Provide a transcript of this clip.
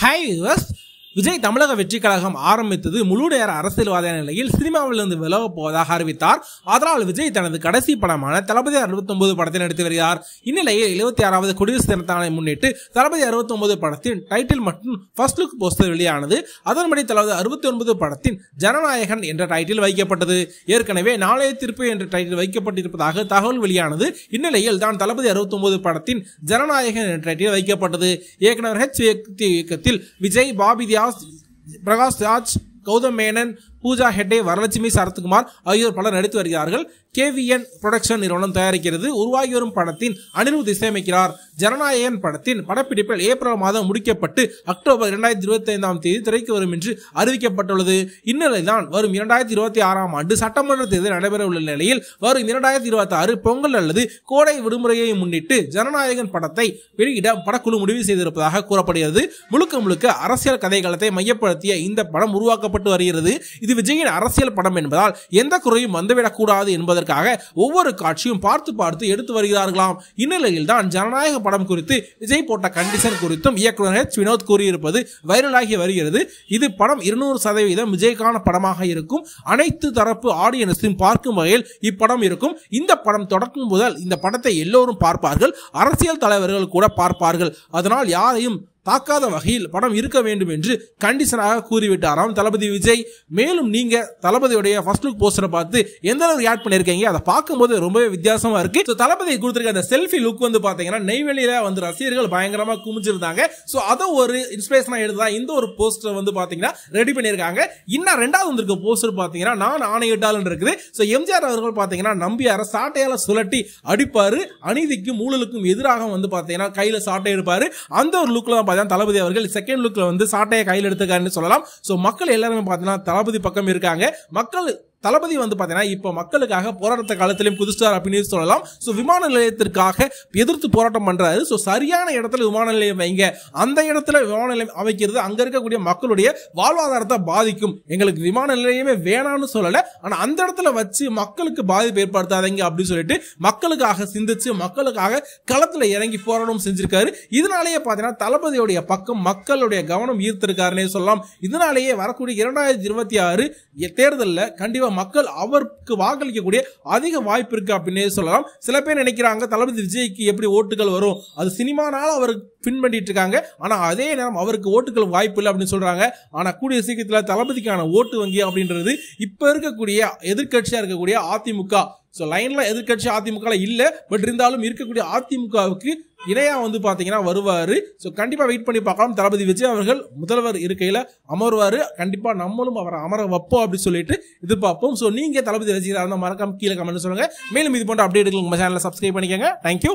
Hi viewers, Vijay தமிழக வெற்றி கழகம் ஆரம்பித்தது முழு நேர அரசியல்வாத நிலையில் சினிமாவிலிருந்து விலகப் போவதாக அறிவித்தார். அதனால் விஜய் தனது கடைசி படமான தளபதி 69 படத்தில் நடித்து வருகிறார். இந்நிலையில் 76வது குடியரசு தினத்தை முன்னிட்டு தளபதி 69 படத்தின் டைட்டில் மற்றும் ஃபர்ஸ்ட் லுக் போஸ்டர் வெளியானது. அதன்படி தளபதி 69 படத்தின் ஜனநாயகன் என்ற டைட்டில் வைக்கப்பட்டது. ஏற்கனவே நாளைய தீர்ப்பு என்ற டைட்டில் வைக்கப்பட்டிருப்பதாக தகவல் வெளியானது. இந்நிலையில் தான் தளபதி 69 படத்தின் ஜனநாயகன் என்ற டைட்டில் வைக்கப்பட்டது. இயக்குனர் ஹெச் இயக்கத்தில் விஜய், பாபி தியாஸ், பிரகாஷ் ராஜ், கௌதம் மேனன், பூஜா ஹெட்டே, வரலட்சுமி சரத்குமார் ஆகியோர் பலர் நடித்து வருகிறார்கள். KVN புரொடக்ஷன் நிறுவனம் தயாரிக்கிறது. உருவாகி வரும் படத்தின் அனிருத் இசையமைக்கிறார். ஜனநாயகன் படத்தின் படப்பிடிப்பில் ஏப்ரல் மாதம் முடிக்கப்பட்டு அக்டோபர் 2025 திரைக்கு வரும் என்று அறிவிக்கப்பட்டுள்ளது. இந்நிலையில்தான் வரும் 2026 ஆண்டு சட்டமன்ற தேர்தல் நடைபெற உள்ள நிலையில் வரும் 2026 பொங்கல் அல்லது கோடை விடுமுறையை முன்னிட்டு ஜனநாயகன் படத்தை வெளியிட படக்குழு முடிவு செய்திருப்பதாக கூறப்படுகிறது. முழுக்க அரசியல் கதைகளத்தை மையப்படுத்திய இந்த படம் உருவாக்கப்பட்டு வருகிறது. இது விஜயின் அரசியல் படம் என்பதால் எந்த குறையும் வந்துவிடக்கூடாது என்பதற்காக ஒவ்வொரு காட்சியும் பார்த்து எடுத்து வருகிறார்களாம். இந்நிலையில் தான் ஜனநாயக படம் குறித்து விஜய் போட்ட கண்டிஷன் குறித்தும் இயக்குனர் ஹெச் வினோத் கூறியிருப்பது வைரலாகி வருகிறது. இது படம் 200% விஜய்க்கான படமாக இருக்கும். அனைத்து தரப்பு ஆடியன்ஸையும் பார்க்கும் வகையில் இப்படம் இருக்கும். இந்த படம் தொடக்கும் முதல் இந்த படத்தை எல்லோரும் பார்ப்பார்கள். அரசியல் தலைவர்கள் கூட பார்ப்பார்கள். அதனால் யாரையும் தாக்காத வகையில் படம் இருக்க வேண்டும் என்று கண்டிஷனாக கூறிவிட்டாராம் தளபதி விஜய். மேலும் நீங்க தளபதியுடைய ஃபர்ஸ்ட் லுக் போஸ்டரை பார்த்து எந்த அளவுக்கு ரியாக்ட் பண்ணிருக்கீங்க? அதை பார்க்கும்போது ரொம்பவே வித்தியாசமா இருக்கு. தளபதி கொடுத்திருக்க அந்த செல்ஃபி லுக் வந்து பாத்தீங்கன்னா நெய்வேலியில வந்து ரசிகர்கள் பயங்கரமா குமிச்சிருந்தாங்க. சோ அதை ஒரு இன்ஸ்பிரேஷனா எடுத்தா இந்த ஒரு போஸ்டர் வந்து பாத்தீங்கன்னா ரெடி பண்ணிருக்காங்க. இன்னும் ரெண்டாவது வந்திருக்க போஸ்டர் பாத்தீங்கன்னா நான் ஆணையிட்டாலும் இருக்குது. சோ எம்ஜிஆர் அவர்கள் பாத்தீங்கன்னா நம்பியார சாட்டையால சுழட்டி அடிப்பாரு. அநீதிக்கும் ஊழலுக்கும் எதிராக வந்து பாத்தீங்கன்னா கையில சாட்டை எடுப்பாரு. அந்த ஒரு லுக்ல தளபதி அவர்கள் செகண்ட் லுக்ல வந்து சாட்டையை கையில் எடுத்துக்காருன்னு சொல்லலாம். சோ மக்கள் எல்லாருமே பாத்தீங்கன்னா தளபதி பக்கம் இருக்காங்க. மக்கள் தளபதி வந்து பாத்தீங்கன்னா இப்ப மக்களுக்காக போராட்ட காலத்திலும் புதுஸ்டார் அப்படின்னு சொல்லலாம். சோ விமான நிலையத்திற்காக எதிர்த்து போராட்டம் பண்றாரு. சோ சரியான இடத்துல விமான நிலையம் வைங்க, அந்த இடத்துல விமான நிலையம் அமைக்கிறது அங்க இருக்கக்கூடிய மக்களுடைய வாழ்வாதாரத்தை பாதிக்கும், எங்களுக்கு விமான நிலையமே வேணாம்னு சொல்லல, ஆனா அந்த இடத்துல வச்சு மக்களுக்கு பாதிப்பு ஏற்படுத்தாதீங்க அப்படின்னு சொல்லிட்டு மக்களுக்காக சிந்திச்சு மக்களுக்காக களத்துல இறங்கி போராட்டம் செஞ்சிருக்காரு. இதனாலேயே பாத்தீங்கன்னா தளபதியுடைய பக்கம் மக்களுடைய கவனம் ஈர்த்திருக்காருன்னே சொல்லலாம். இதனாலேயே வரக்கூடிய 2026 தேர்தலில் கண்டிப்பா மக்கள் அவருக்கு வாக்களிக்கக்கூடிய அதிக வாய்ப்பு இருக்கு அப்படின்னு சொல்லலாம். சில பேர் நினைக்கிறாங்க தளபதி விஜய்க்கு எப்படி ஓட்டுகள் வரும், அது சினிமானால அவருக்கு பின் பண்ணிட்டு இருக்காங்க, ஆனா அதே நேரம் அவருக்கு ஓட்டுகள் வாய்ப்பு இல்லை அப்படின்னு சொல்றாங்க. ஆனா கூடிய சீக்கிரத்தில் தளபதிக்கான ஓட்டு வங்கி அப்படின்றது இப்ப இருக்கக்கூடிய எதிர்கட்சியா இருக்கக்கூடிய அதிமுக, சோ லைன்ல எதிர்கட்சி அதிமுக இல்ல, பட் இருந்தாலும் இருக்கக்கூடிய அதிமுகவுக்கு இணையா வந்து பாத்தீங்கன்னா வருவாரு. சோ கண்டிப்பா வெயிட் பண்ணி பார்க்கலாம். தளபதி விஜய் அவர்கள் முதல்வர் இருக்கையில அமர்வாரு. கண்டிப்பா நம்மளும் அவரை அமர வைப்போம் அப்படின்னு சொல்லிட்டு எதிர்பார்ப்போம். சோ நீங்க தளபதி ரசிகராக இருந்தால் மறக்காம கீழே கமெண்ட் சொல்லுங்க. மேலும் இது போன்ற அப்டேட்டுகள் உங்க சேனலை சப்ஸ்கிரைப் பண்ணிக்கங்க. தேங்க்யூ.